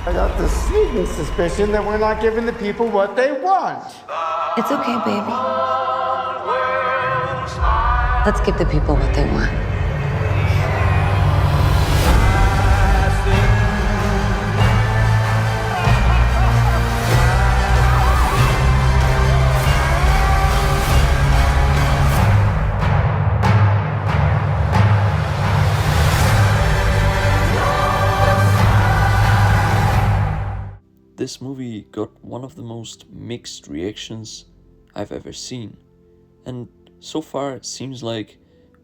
I got the sneaking suspicion that we're not giving the people what they want. It's okay, baby. Let's give the people what they want. This movie got one of the most mixed reactions I've ever seen, and so far it seems like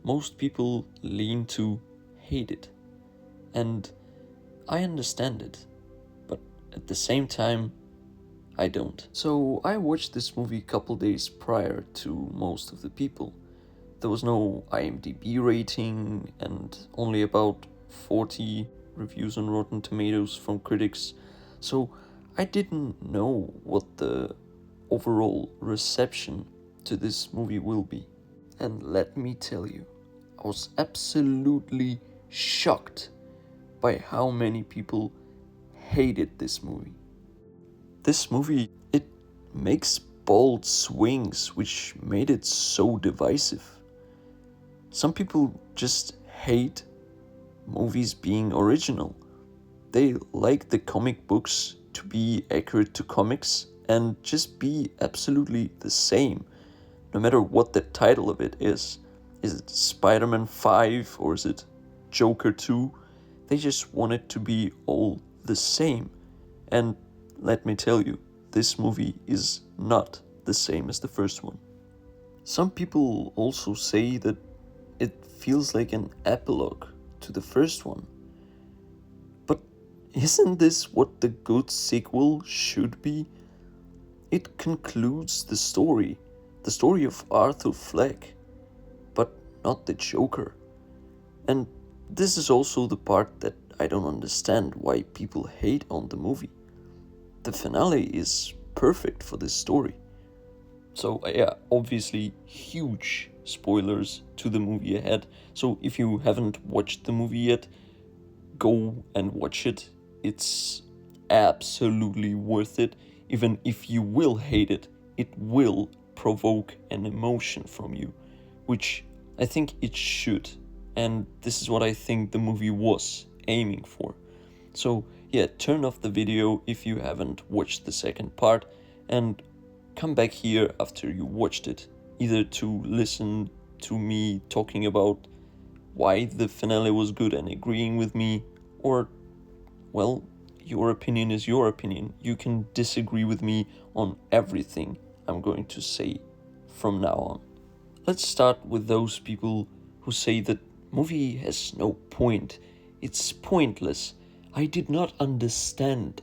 most people lean to hate it. And I understand it, but at the same time, I don't. So I watched this movie a couple days prior to most of the people. There was no IMDb rating and only about 40 reviews on Rotten Tomatoes from critics, so I didn't know what the overall reception to this movie will be. And let me tell you, I was absolutely shocked by how many people hated this movie. This movie, it makes bold swings which made it so divisive. Some people just hate movies being original. They like the comic books to be accurate to comics and just be absolutely the same, no matter what the title of it is. Is it Spider-Man 5 or is it Joker 2? They just want it to be all the same. And let me tell you, this movie is not the same as the first one. Some people also say that it feels like an epilogue to the first one. But isn't this what the good sequel should be? It concludes the story of Arthur Fleck, but not the Joker. And this is also the part that I don't understand why people hate on the movie. The finale is perfect for this story. So yeah, obviously huge spoilers to the movie ahead. So if you haven't watched the movie yet, go and watch it. It's absolutely worth it. Even if you will hate it, it will provoke an emotion from you, which I think it should. And this is what I think the movie was aiming for. So yeah, turn off the video if you haven't watched the second part and come back here after you watched it, either to listen to me talking about why the finale was good and agreeing with me, or, well, your opinion is your opinion. You can disagree with me on everything I'm going to say from now on. Let's start with those people who say that movie has no point. It's pointless. I did not understand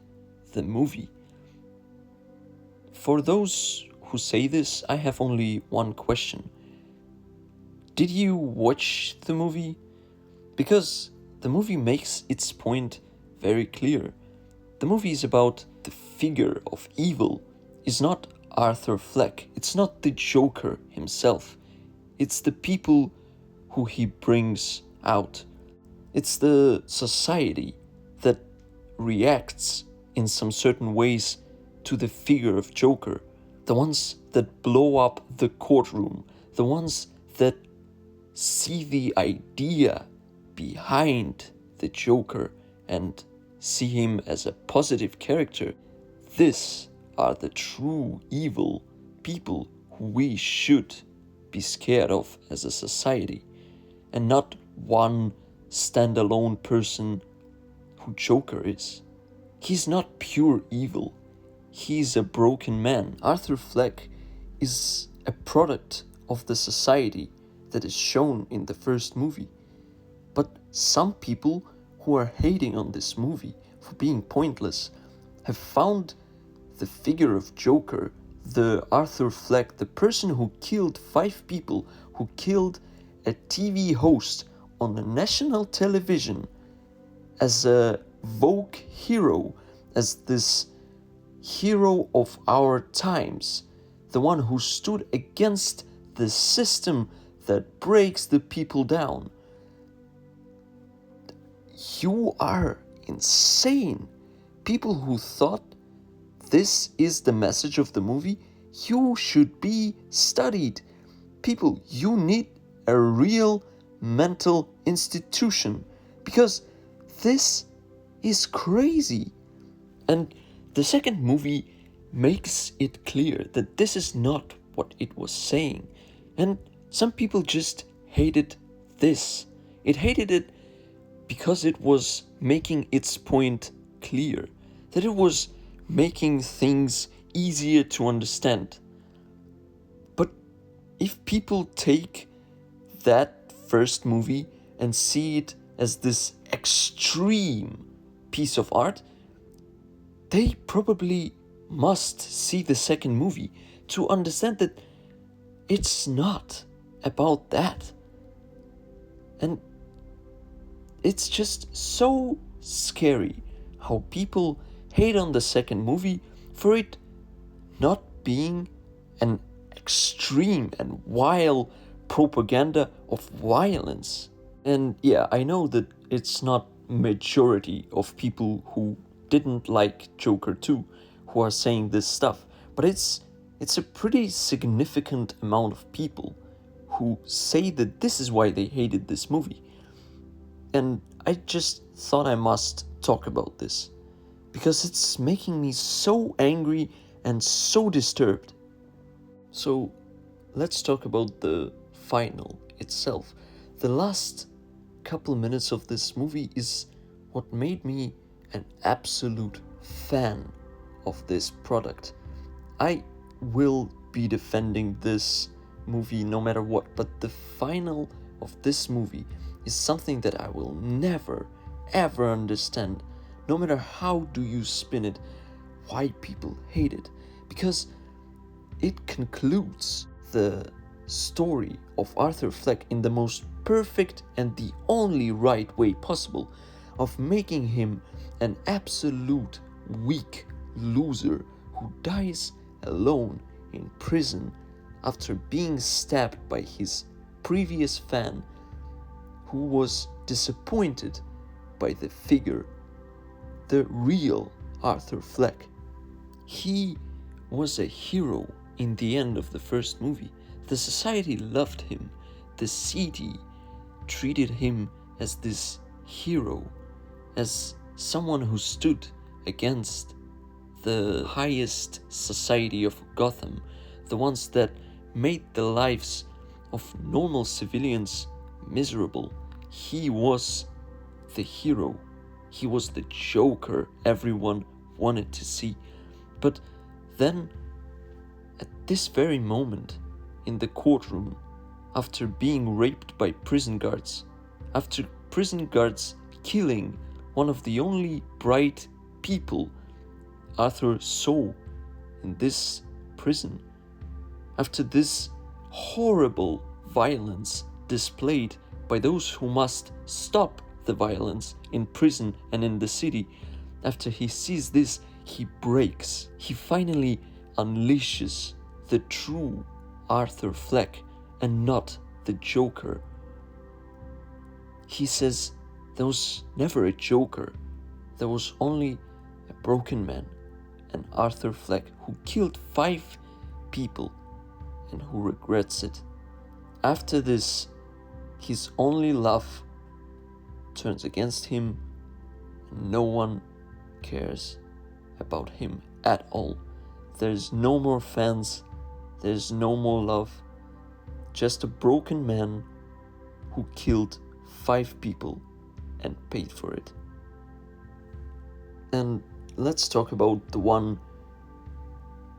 the movie. For those who say this, I have only one question. Did you watch the movie? Because the movie makes its point very clear. The movie is about the figure of evil. It's not Arthur Fleck. It's not the Joker himself. It's the people who he brings out. It's the society that reacts in some certain ways to the figure of Joker. The ones that blow up the courtroom. The ones that see the idea behind the Joker and see him as a positive character. These are the true evil people who we should be scared of as a society, and not one standalone person who Joker is. He's not pure evil. He's a broken man. Arthur Fleck is a product of the society that is shown in the first movie. But some people who are hating on this movie for being pointless have found the figure of Joker, the Arthur Fleck, the person who killed 5 people, who killed a TV host on the national television, as a Vogue hero, as this hero of our times, the one who stood against the system that breaks the people down. You are insane. people who thought this is the message of the movie, you should be studied. People, you need a real mental institution, because this is crazy. And the second movie makes it clear that this is not what it was saying. And some people just hated this. It hated it because it was making its point clear, that it was making things easier to understand. But if people take that first movie and see it as this extreme piece of art, they probably must see the second movie to understand that it's not about that. And it's just so scary how people hate on the second movie for it not being an extreme and wild propaganda of violence. And yeah, I know that it's not majority of people who didn't like Joker 2 who are saying this stuff, but it's a pretty significant amount of people who say that this is why they hated this movie. And I just thought I must talk about this, because it's making me so angry and so disturbed. So let's talk about the final itself. The last couple minutes of this movie is what made me an absolute fan of this product. I will be defending this movie no matter what, but the final of this movie is something that I will never ever understand, no matter how do you spin it, why people hate it, because it concludes the story of Arthur Fleck in the most perfect and the only right way possible, of making him an absolute weak loser who dies alone in prison after being stabbed by his previous fan, who was disappointed by the figure, the real Arthur Fleck. He was a hero in the end of the first movie. The society loved him. The city treated him as this hero, as someone who stood against the highest society of Gotham, the ones that made the lives of normal civilians miserable. He was the hero. He was the Joker everyone wanted to see. But then, at this very moment, in the courtroom, after being raped by prison guards, after prison guards killing one of the only bright people Arthur saw in this prison, after this horrible violence displayed by those who must stop the violence in prison and in the city, after he sees this, he breaks. He finally unleashes the true Arthur Fleck and not the Joker. He says there was never a Joker, there was only a broken man, an Arthur Fleck who killed 5 people and who regrets it. After this, his only love turns against him, and no one cares about him at all. There's no more fans, there's no more love, just a broken man who killed 5 people and paid for it. And let's talk about the one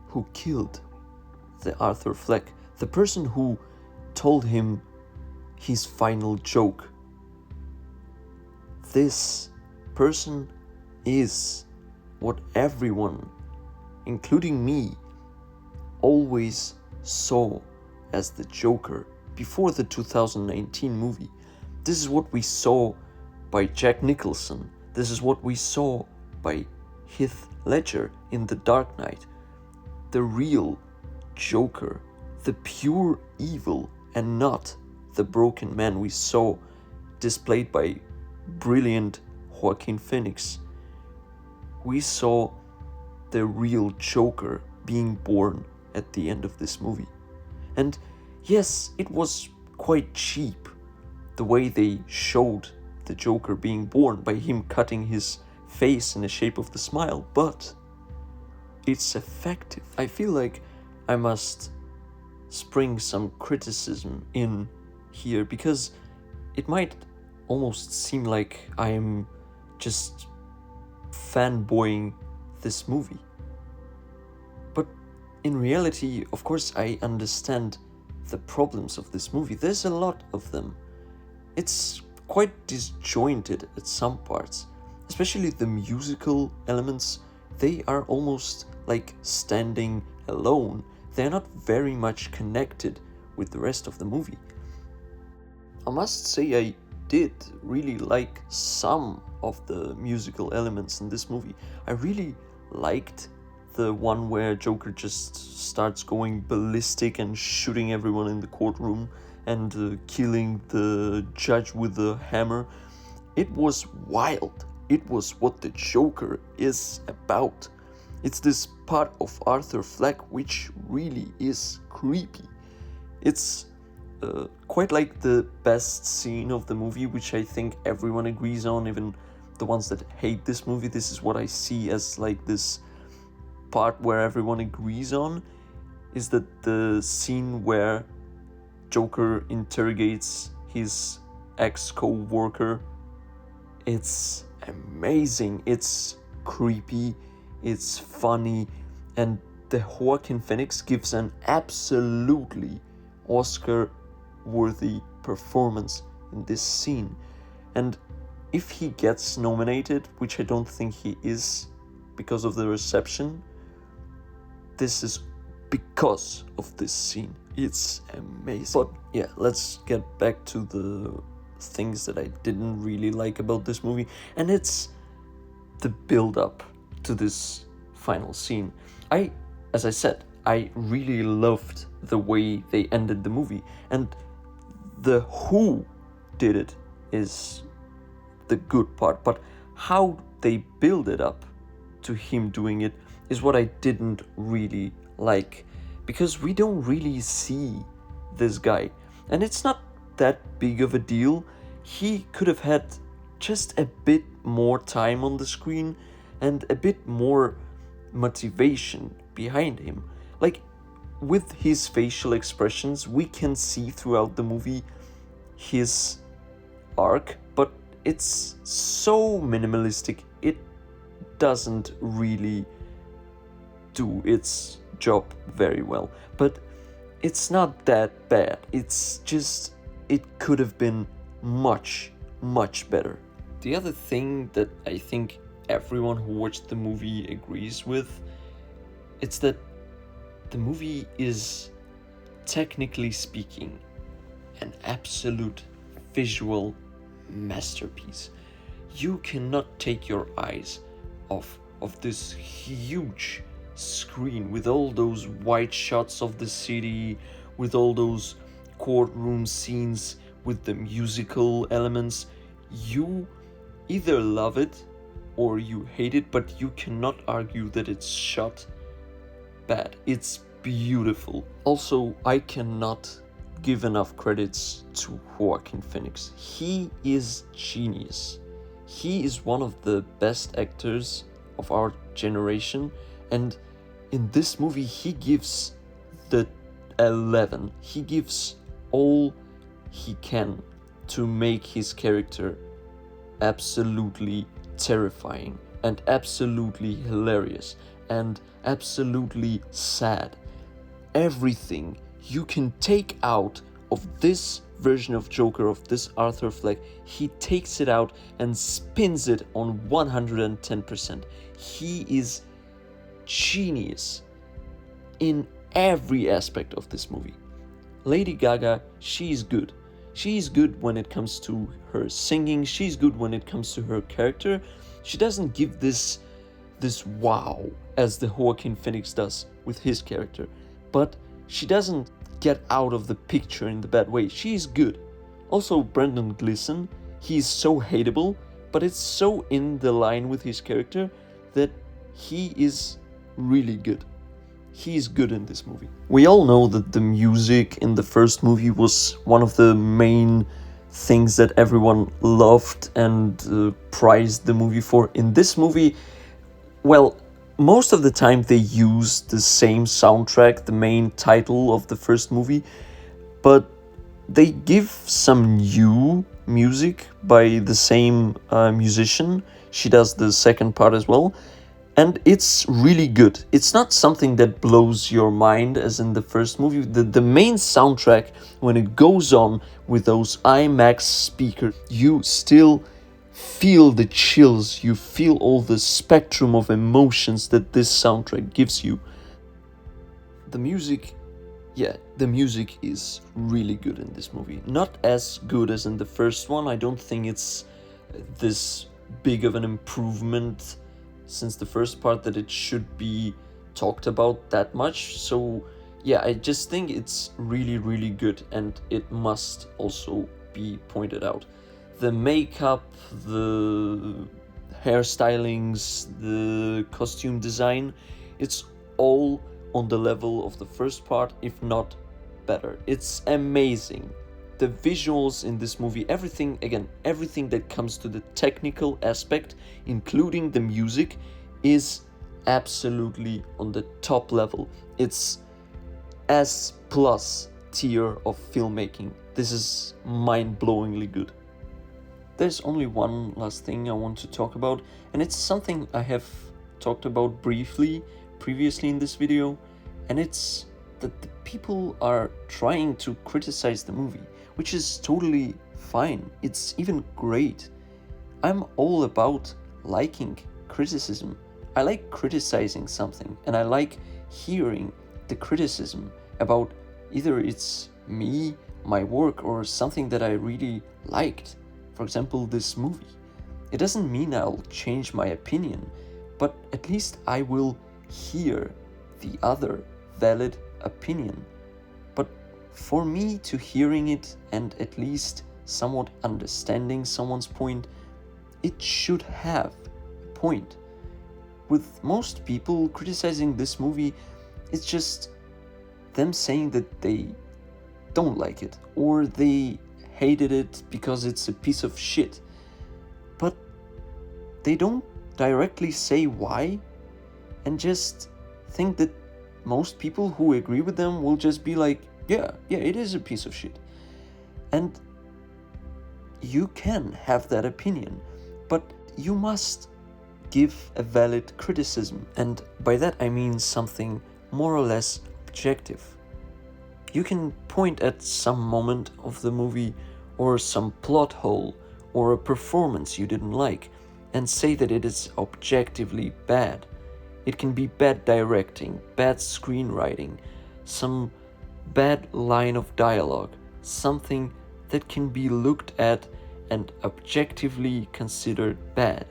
who killed the Arthur Fleck, the person who told him his final joke. This person is what everyone, including me, always saw as the Joker before the 2019 movie. This is what we saw by Jack Nicholson. This is what we saw by Heath Ledger in The Dark Knight. The real Joker, the pure evil, and not the broken man we saw displayed by brilliant Joaquin Phoenix, we saw the real Joker being born at the end of this movie. And yes, it was quite cheap, the way they showed the Joker being born by him cutting his face in the shape of the smile, but it's effective. I feel like I must spring some criticism in here, because it might almost seem like I am just fanboying this movie. But in reality, of course, I understand the problems of this movie. There's a lot of them. It's quite disjointed at some parts, especially the musical elements. They are almost like standing alone. They're not very much connected with the rest of the movie. I must say I did really like some of the musical elements in this movie. I really liked the one where Joker just starts going ballistic and shooting everyone in the courtroom and killing the judge with the hammer. It was wild. It was what the Joker is about. It's this part of Arthur Fleck which really is creepy. It's quite like the best scene of the movie, which I think everyone agrees on, even the ones that hate this movie. This is what I see as like this part where everyone agrees on, is that the scene where Joker interrogates his ex-co-worker. It's amazing, it's creepy, it's funny, and the Joaquin Phoenix gives an absolutely Oscar-worthy performance in this scene. And if he gets nominated, which I don't think he is because of the reception, this is because of this scene. It's amazing. But yeah, let's get back to the things that I didn't really like about this movie, and it's the build-up to this final scene. As I said, I really loved the way they ended the movie, and the who did it is the good part, but how they build it up to him doing it is what I didn't really like, because we don't really see this guy, and it's not that big of a deal. He could have had just a bit more time on the screen and a bit more motivation behind him. Like, with his facial expressions, we can see throughout the movie his arc, but it's so minimalistic, it doesn't really do its job very well. But it's not that bad. It's just, it could have been much, much better. The other thing that I think everyone who watched the movie agrees with, it's that the movie is, technically speaking, an absolute visual masterpiece. You cannot take your eyes off of this huge screen with all those wide shots of the city, with all those courtroom scenes, with the musical elements. You either love it or you hate it, but you cannot argue that it's shot bad. It's beautiful. Also, I cannot give enough credits to Joaquin Phoenix. He is genius. He is one of the best actors of our generation, and in this movie he gives the 11. He gives all he can to make his character absolutely terrifying and absolutely hilarious and absolutely sad. Everything you can take out of this version of Joker, of this Arthur Fleck, he takes it out and spins it on 110%. He is genius in every aspect of this movie. Lady Gaga, she's good. She's good when it comes to her singing. She's good when it comes to her character. She doesn't give this wow as the Joaquin Phoenix does with his character, but she doesn't get out of the picture in the bad way. She's good. Also, Brendan Gleeson, he's so hateable, but it's so in the line with his character that he is really good. He's good in this movie. We all know that the music in the first movie was one of the main things that everyone loved and prized the movie for. In this movie, well, most of the time they use the same soundtrack, the main title of the first movie, but they give some new music by the same musician. She does the second part as well, and it's really good. It's not something that blows your mind as in the first movie. The main soundtrack, when it goes on with those IMAX speakers, you still feel the chills, you feel all the spectrum of emotions that this soundtrack gives you. The music, yeah, the music is really good in this movie. Not as good as in the first one. I don't think it's this big of an improvement since the first part that it should be talked about that much. So yeah, I just think it's really, really good, and it must also be pointed out. The makeup, the hairstylings, the costume design, it's all on the level of the first part, if not better. It's amazing. The visuals in this movie, everything that comes to the technical aspect, including the music, is absolutely on the top level. It's S+ tier of filmmaking. This is mind-blowingly good. There's only one last thing I want to talk about, and it's something I have talked about briefly previously in this video, and it's that the people are trying to criticize the movie, which is totally fine. It's even great. I'm all about liking criticism. I like criticizing something, and I like hearing the criticism about either it's me, my work, or something that I really liked. For example, this movie. It doesn't mean I'll change my opinion, but at least I will hear the other valid opinion. But for me to hearing it and at least somewhat understanding someone's point, it should have a point. With most people criticizing this movie, it's just them saying that they don't like it, or they hated it because it's a piece of shit. But they don't directly say why, and just think that most people who agree with them will just be like, yeah, it is a piece of shit. And you can have that opinion, but you must give a valid criticism, and by that I mean something more or less objective. You can point at some moment of the movie or some plot hole or a performance you didn't like and say that it is objectively bad. It can be bad directing, bad screenwriting, some bad line of dialogue, something that can be looked at and objectively considered bad,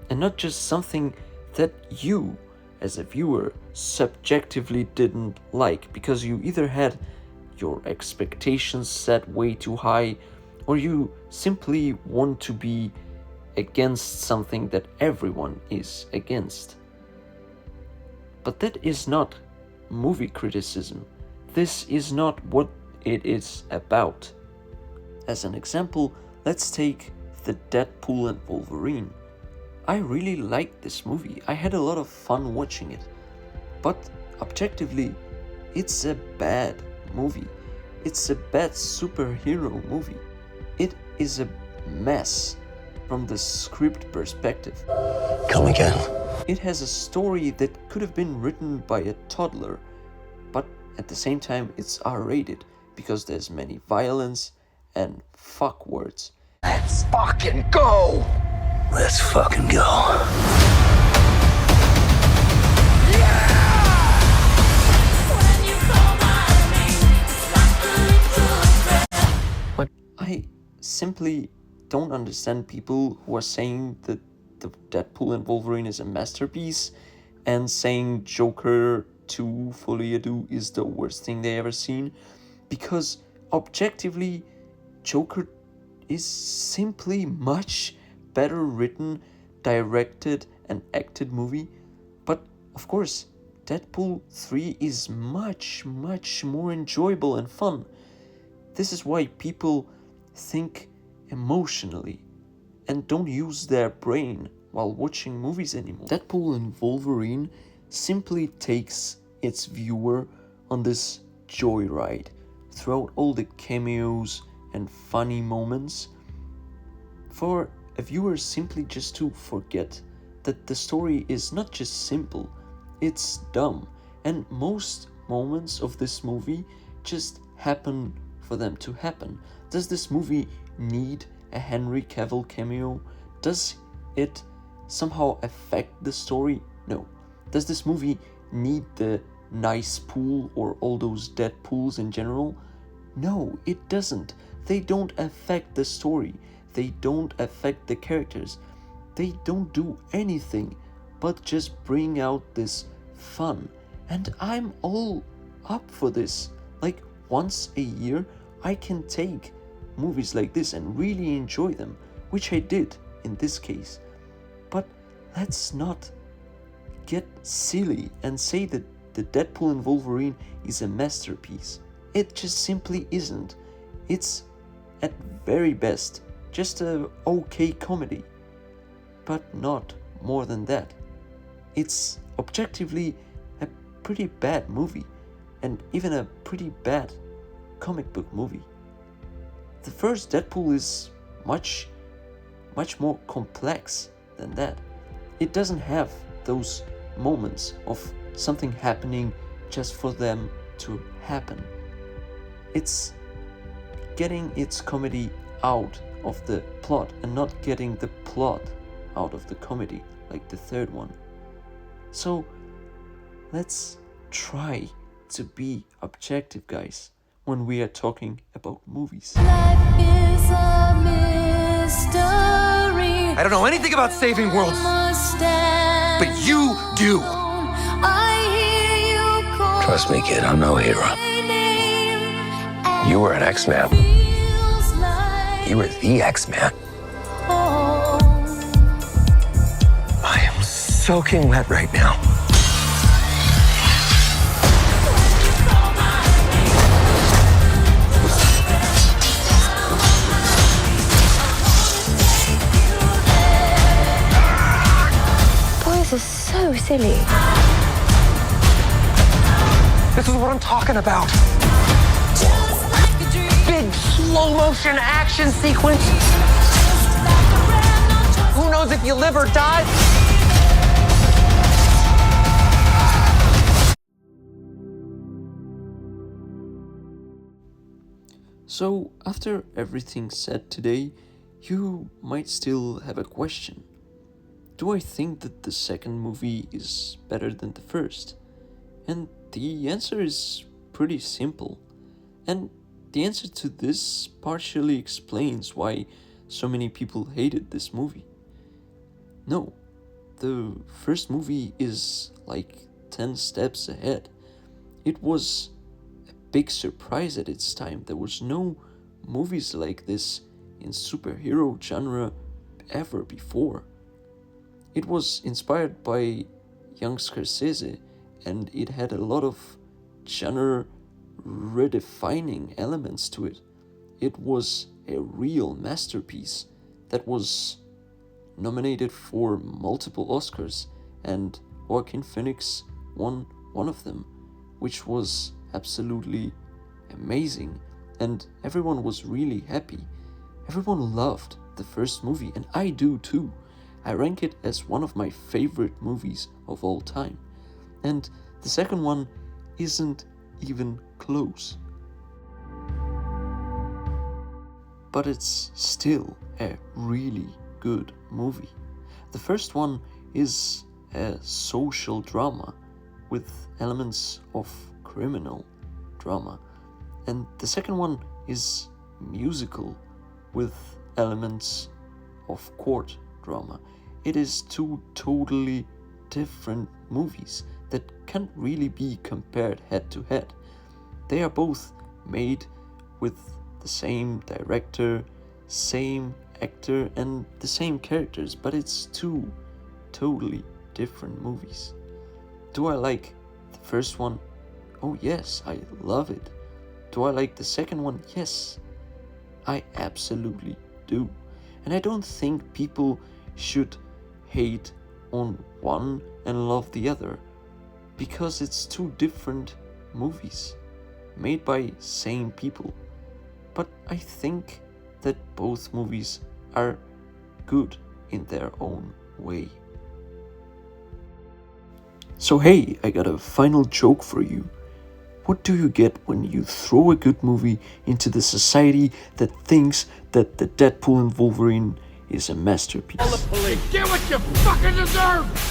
and not just something that you, as a viewer, subjectively didn't like because you either had your expectations set way too high, or you simply want to be against something that everyone is against. But that is not movie criticism. This is not what it is about. As an example, let's take the Deadpool and Wolverine. I really liked this movie. I had a lot of fun watching it. But objectively, it's a bad movie. It's a bad superhero movie. It is a mess from the script perspective. Come again. It has a story that could have been written by a toddler, but at the same time it's R-rated because there's many violence and fuck words. Let's fucking go! Let's fucking go. I simply don't understand people who are saying that the Deadpool and Wolverine is a masterpiece and saying Joker 2 FOLIE A DOUX is the worst thing they ever seen, because objectively Joker is simply much better written, directed an acted movie, but of course, Deadpool 3 is much more enjoyable and fun. This is why people think emotionally and don't use their brain while watching movies anymore. Deadpool and Wolverine simply takes its viewer on this joyride throughout all the cameos and funny moments for a viewer simply just to forget that the story is not just simple, it's dumb, and most moments of this movie just happen for them to happen. Does this movie need a Henry Cavill cameo? Does it somehow affect the story? No. Does this movie need the nice pool or all those dead pools in general? No, it doesn't. They don't affect the story. They don't affect the characters. They don't do anything but just bring out this fun. And I'm all up for this. Like, once a year, I can take movies like this and really enjoy them, which I did in this case. But let's not get silly and say that the Deadpool and Wolverine is a masterpiece. It just simply isn't. It's at very best just a okay comedy, but not more than that. It's objectively a pretty bad movie, and even a pretty bad comic book movie. The first Deadpool is much more complex than that. It doesn't have those moments of something happening just for them to happen. It's getting its comedy out of the plot and not getting the plot out of the comedy like the third one. So let's try to be objective, guys, when we are talking about movies. Life is a mystery. I don't know anything about saving worlds, but you do. Trust me, kid, I'm no hero. You were an X-Man. You were the X-Man. I am soaking wet right now. Boys are so silly. This is what I'm talking about. Big slow motion action sequence. Who knows if you live or die? So, after everything said today, you might still have a question. Do I think that the second movie is better than the first? And the answer is pretty simple. And the answer to this partially explains why so many people hated this movie. No, the first movie is like 10 steps ahead. It was a big surprise at its time. There was no movies like this in superhero genre ever before. It was inspired by young Scorsese, and it had a lot of genre redefining elements to it. It was a real masterpiece that was nominated for multiple Oscars, and Joaquin Phoenix won one of them, which was absolutely amazing, and everyone was really happy. Everyone loved the first movie, and I do too. I rank it as one of my favorite movies of all time. And the second one isn't even close. But it's still a really good movie. The first one is a social drama with elements of criminal drama. And the second one is musical with elements of court drama. It is two totally different movies that can't really be compared head to head. They are both made with the same director, same actor, and the same characters, but it's two totally different movies. Do I like the first one? Oh yes, I love it. Do I like the second one? Yes, I absolutely do. And I don't think people should hate on one and love the other, because it's two different movies made by same people. But I think that both movies are good in their own way. So hey, I got a final joke for you. What do you get when you throw a good movie into the society that thinks that the Deadpool and Wolverine is a masterpiece? Get what you fucking deserve!